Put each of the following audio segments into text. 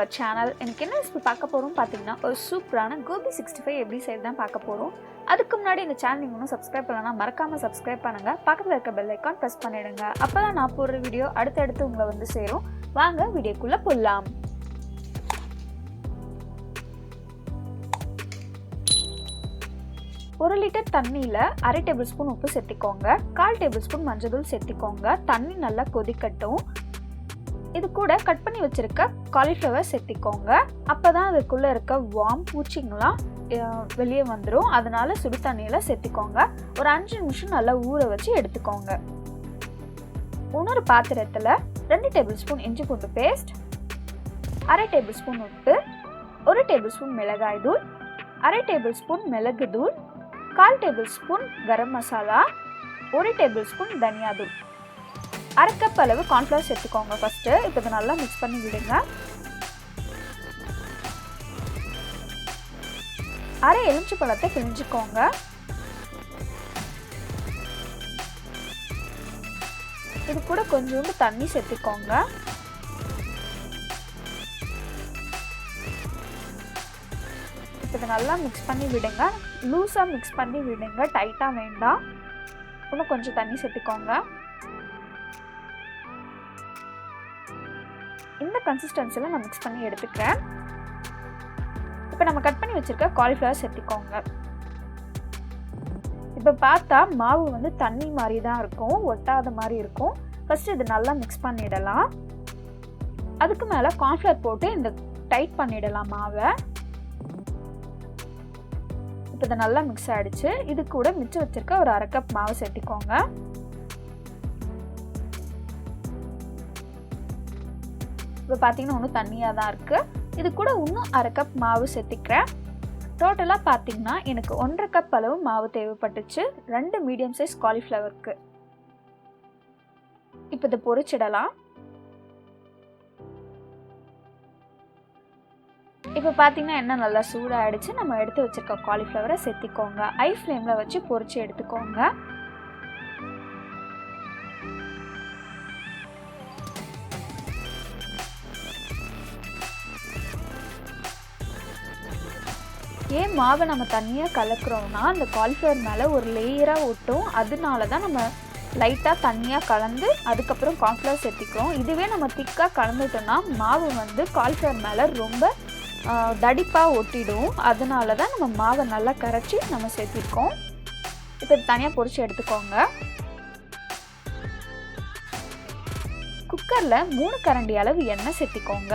our channel. இன்னைக்கு என்ன recipe பார்க்க போறோம் பாத்தீங்கன்னா ஒரு சூப்பரான கோபி 65 எப்படி செய்யறதுன்னு பார்க்க போறோம். அதுக்கு முன்னாடி இந்த சேனல் நீங்க இன்னும் சப்ஸ்கிரைப் பண்ணலனா மறக்காம சப்ஸ்கிரைப் பண்ணுங்க. பக்கத்துல இருக்க பெல் ஐகான் பிரஸ் பண்ணிடுங்க. அப்பதான் நான் போடுற வீடியோ அடுத்து உங்களை வந்து சேரும். வாங்க வீடியோக்குள்ள போலாம். ஒரு லிட்டர் தண்ணியில 1/2 டேபிள்ஸ்பூன் உப்பு சேர்த்துக்கோங்க. 1/4 டேபிள்ஸ்பூன் மஞ்சள் தூள் சேர்த்துக்கோங்க. தண்ணி நல்லா கொதிக்கட்டும். இது கூட கட் பண்ணி வச்சிருக்க காலிஃப்ளவர் சேர்த்துக்கோங்க. அப்பதான் அதுக்குள்ள இருக்க வார்ம் பூச்சிங்கலாம் வெளியே வந்துடும். அதனால சுடு தண்ணியில சேர்த்துக்கோங்க. ஒரு 5 நிமிஷம் நல்லா ஊற வச்சு எடுத்துக்கோங்க. இன்னொரு பாத்திரத்துல 2 டேபிள்ஸ்பூன் இஞ்சி பூண்டு பேஸ்ட், 1/2 டேபிள்ஸ்பூன் உப்பு, 1 டேபிள்ஸ்பூன் மிளகாய் தூள், 1/2 டேபிள்ஸ்பூன் மிளகு தூள், 1/4 டேபிள்ஸ்பூன் கரம் மசாலா, 1 டேபிள்ஸ்பூன் தனியா தூள், 1/2 கப் அளவு கார்ன்ஃப்ளவர் சேர்த்துக்கோங்க. ஃபர்ஸ்ட் இப்போ இதை நல்லா மிக்ஸ் பண்ணி விடுங்க. 1/2 எலுமிச்சை பழத்தை பிழிஞ்சுக்கோங்க. இது கூட கொஞ்சோண்டு தண்ணி சேர்த்துக்கோங்க. இதை நல்லா மிக்ஸ் பண்ணி விடுங்க. லூஸா மிக்ஸ் பண்ணி விடுங்க, டைட்டா வேண்டாம். இன்னும் கொஞ்சம் தண்ணி சேர்த்துக்கோங்க. இந்த கன்சிஸ்டன்சில நான் மிக்ஸ் பண்ணி எடுத்துக்கிறேன். இப்போ நம்ம கட் பண்ணி வச்சிருக்க காலிஃப்ளவர் சேர்த்துக்கோங்க. இப்போ பார்த்தா மாவு வந்து தண்ணி மாதிரி தான் இருக்கும், ஒட்டாத மாதிரி இருக்கும். ஃபர்ஸ்ட் இது நல்லா மிக்ஸ் பண்ணிடலாம். அதுக்கு மேல கார்ன்ஃப்ளவர் போட்டு இந்த டைட் பண்ணிடலாம் மாவை. இப்போ இது நல்லா மிக்ஸ் ஆயிடுச்சு. இது கூட மிச்சம் வச்சிருக்க ஒரு 1/2 கப் மாவு சேர்த்துக்கோங்க. இப்போ பார்த்தீங்கன்னா இன்னும் தண்ணியாக தான் இருக்குது. இது கூட இன்னும் 1/2 கப் மாவு சேர்த்துக்கிறேன். டோட்டலாக பார்த்தீங்கன்னா எனக்கு 1/2 கப் அளவு மாவு தேவைப்பட்டுச்சு 2 மீடியம் சைஸ் காலிஃப்ளவருக்கு. இப்போ இதை பொரிச்சிடலாம். இப்போ பார்த்தீங்கன்னா எண்ணெய் நல்லா சூடாகிடுச்சு. நம்ம எடுத்து வச்சிருக்க காலிஃப்ளவரை சேர்த்திக்கோங்க. ஹை ஃப்ளேமில் வச்சு பொரிச்சு எடுத்துக்கோங்க. ஏன் மாவை நம்ம தண்ணியாக கலக்குறோம்னா அந்த காலிஃப்ளவர் மேலே ஒரு லேயராக ஒட்டும். அதனால தான் நம்ம லைட்டாக தண்ணியாக கலந்து அதுக்கப்புறம் கார்ன்ஃப்ளவர் சேர்த்திக்கிறோம். இதுவே நம்ம திக்காக கலந்துட்டோம்னா மாவு வந்து காலிஃப்ளவர் மேலே ரொம்ப தடிப்பாக ஒட்டிடும். அதனால தான் நம்ம மாவை நல்லா கரைச்சி நம்ம சேர்த்திருக்கோம். இப்போ தனியாக பொரிச்சு எடுத்துக்கோங்க. குக்கரில் 3 கரண்டி அளவு எண்ணெய் சேர்த்திக்கோங்க.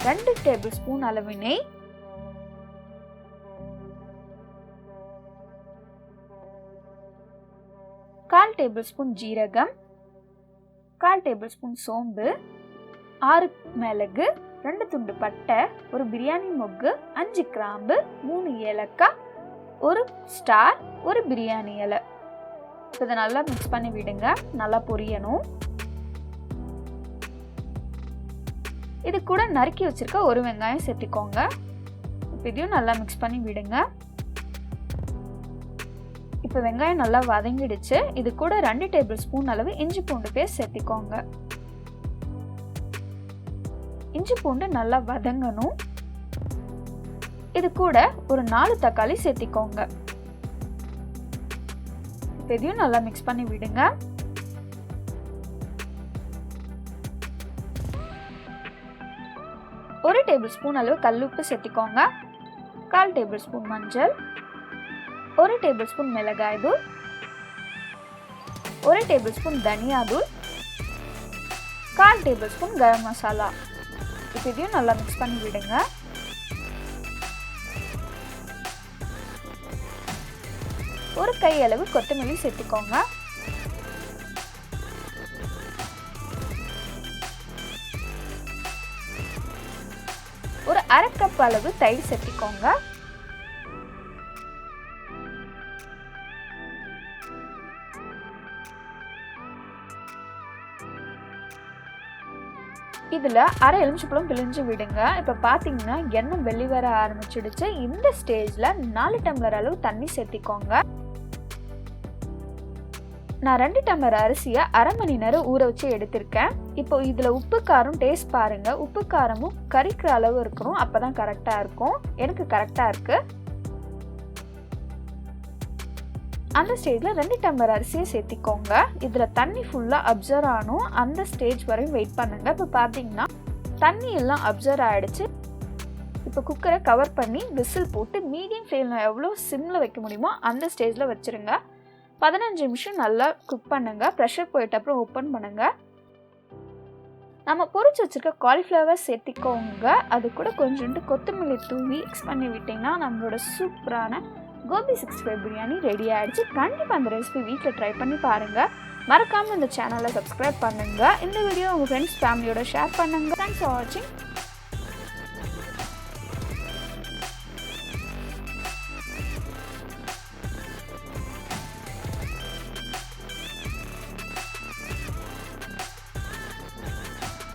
2 டேபிள் ஸ்பூன் அளவு நெய், 1/4 டேபிள் ஸ்பூன் ஜீரகம், 1/4 டேபிள் ஸ்பூன் சோம்பு, 6 மிளகு, 2 துண்டு பட்டை, ஒரு பிரியாணி மொக்கு, 5 கிராம்பு, 3 ஏலக்காய், ஒரு ஸ்டார், ஒரு பிரியாணி இலை. இதை நல்லா மிக்ஸ் பண்ணி விடுங்க. நல்லா பொரியணும். இது கூட நறுக்கி வச்சிருக்க ஒரு வெங்காயம் சேர்த்துக்கோங்க. இப்போ இதையும் நல்லா மிக்ஸ் பண்ணி விடுங்க. இப்போ வெங்காயம் நல்லா வதங்கிடுச்சு. இது கூட 2 டேபிள் ஸ்பூன் அளவு இஞ்சி பூண்டு பேஸ்ட் சேர்த்துக்கோங்க. இஞ்சி பூண்டு நல்லா வதங்கணும். இது கூட ஒரு 4 தக்காளி சேர்த்துக்கோங்க. இப்போ இதையும் நல்லா மிக்ஸ் பண்ணி விடுங்க. ஒரு டேபிள் ஸ்பூன் அளவு கல்லுப்பு சேர்த்துக்கோங்க. 1/4 டேபிள் ஸ்பூன் மஞ்சள், 1 டேபிள் ஸ்பூன் மிளகாய் தூள், 1 டேபிள் ஸ்பூன் தனியா தூள், 1/4 டேபிள் ஸ்பூன் கரம் மசாலா. இப்போ இதையும் நல்லா மிக்ஸ் பண்ணி விடுங்க. ஒரு கை அளவு கொத்தமல்லி சேர்த்துக்கோங்க. ஒரு 1/2 கப் அளவு தயிர் சேர்த்துக்கோங்க. இதுல 1/2 எலுமிச்சைப்பழம் பிழிஞ்சு விடுங்க. இப்ப பாத்தீங்கன்னா எண்ணெய் வெளி வர ஆரம்பிச்சிடுச்சு. இந்த ஸ்டேஜ்ல 4 டம்ளர் அளவு தண்ணி சேர்த்திக்கோங்க. நான் 2 டம்ளர் அரிசியை அரை மணி நேரம் ஊற வச்சு எடுத்திருக்கேன். இப்போ இதில் உப்பு காரம் டேஸ்ட் பாருங்கள். உப்பு காரமும் கறிக்கிற அளவு இருக்கணும், அப்போ தான் கரெக்டாக இருக்கும். எனக்கு கரெக்டாக இருக்குது. அந்த ஸ்டேஜில் 2 டம்ளர் அரிசியை சேர்த்திக்கோங்க. இதில் தண்ணி ஃபுல்லாக அப்சர்வ் ஆகணும். அந்த ஸ்டேஜ் வரையும் வெயிட் பண்ணுங்கள். இப்போ பார்த்தீங்கன்னா தண்ணி எல்லாம் அப்சர்வ் ஆகிடுச்சு. இப்போ குக்கரை கவர் பண்ணி விசில் போட்டு மீடியம் ஃப்ளேமில் எவ்வளோ சிம்மில் வைக்க முடியுமோ அந்த ஸ்டேஜில் வச்சுருங்க. 15 நிமிஷம் நல்லா குக் பண்ணுங்கள். ப்ரெஷர் போயிட்ட அப்புறம் ஓப்பன் பண்ணுங்கள். நம்ம பொரிச்சு வச்சுருக்க காலிஃப்ளவர் சேர்த்திக்கோங்க. அது கூட கொஞ்சோண்டு கொத்தமல்லி தூவி மிக்ஸ் பண்ணி விட்டிங்கன்னா நம்மளோட சூப்பரான கோபி 65 பிரியாணி ரெடி ஆகிடுச்சு. கண்டிப்பாக அந்த ரெசிபி வீட்டில் ட்ரை பண்ணி பாருங்கள். மறக்காமல் இந்த சேனலை சப்ஸ்கிரைப் பண்ணுங்கள். இந்த வீடியோ உங்கள் ஃப்ரெண்ட்ஸ் ஃபேமிலியோட ஷேர் பண்ணுங்கள். தேங்க்ஸ் ஃபார் வாட்சிங்.